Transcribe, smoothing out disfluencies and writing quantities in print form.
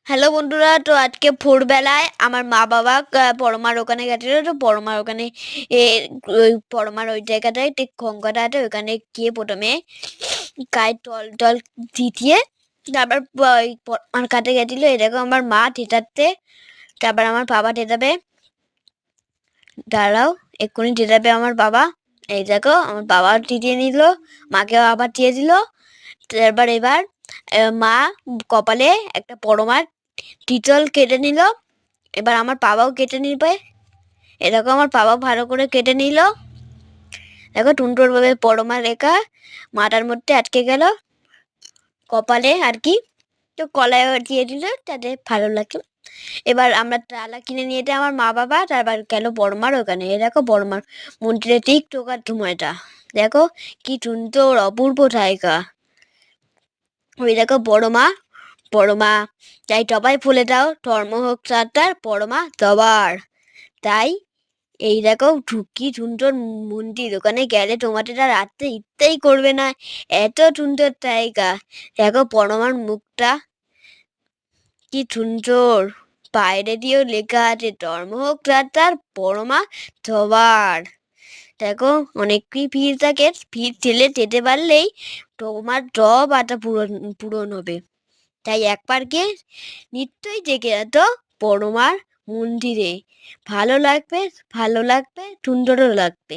Hello বন্ধুরা, তো আজকে ভোরবেলায় আমার মা বাবা পরমার ওখানে গেছিল। তো পরমার ওখানে এ ওই পরমার ওই জায়গাটায় ঠিক গঙ্গাটা আছে, ওখানে গিয়ে প্রথমে গায়ে টল টল দিয়ে তারপর ওই পরমার কাছে গেছিল। এই দেখো আমার মা ঠেটাতে, তারপর আমার বাবা ঠেটাবে। দাঁড়াও, এক্ষুনি ঠেটাবে আমার বাবা। এই দেখো আমার বাবা টিটিয়ে নিল, মাকেও আবার টিয়ে দিল। তারপর এবার মা কপালে একটা পরমার টিটল কেটে নিল। এবার আমার বাবাও কেটে নিবে। এরকম আমার বাবা ভালো করে কেটে নিল। দেখো টুনটুর ভাবে পরমা রেখা মাথার মধ্যে আটকে গেল, কপালে আর কি। তো কলায় দিয়ে দিল, তাতে ভালো লাগে। এবার আমরা টালা কিনে নিয়ে যেতে আমার মা বাবা, তারপর গেল বড়মার ওখানে। এ দেখো বড়মার মন্দিরে ঠিক ঢোকার সময়টা, দেখো কি সুন্দর অপূর্ব জায়গা। ওই দেখো বড়মা তাই সবাই ফুলে দাও, ধর্ম হোক সাতার পরমা সবার। তাই এই দেখো কি সুন্দর মন্দির, ওখানে গেলে তোমাদের আর আসতে ইচ্ছেই করবে না, এত সুন্দর জায়গা। দেখো পরমার মুখটা কি সুন্দর, বাইরে দিয়েও লেখা আছে ধর্ম হোক সাতার পরমা সবার। দেখো অনেকই ভিড় থাকে, ভিড় ঠেলে যেতে পারলেই তোমার সব আশা পূরণ হবে। তাই একবার গিয়ে নিশ্চয়ই দেখে যেত পরমার মন্দিরে, ভালো লাগবে, ভালো লাগবে, সুন্দরও লাগবে।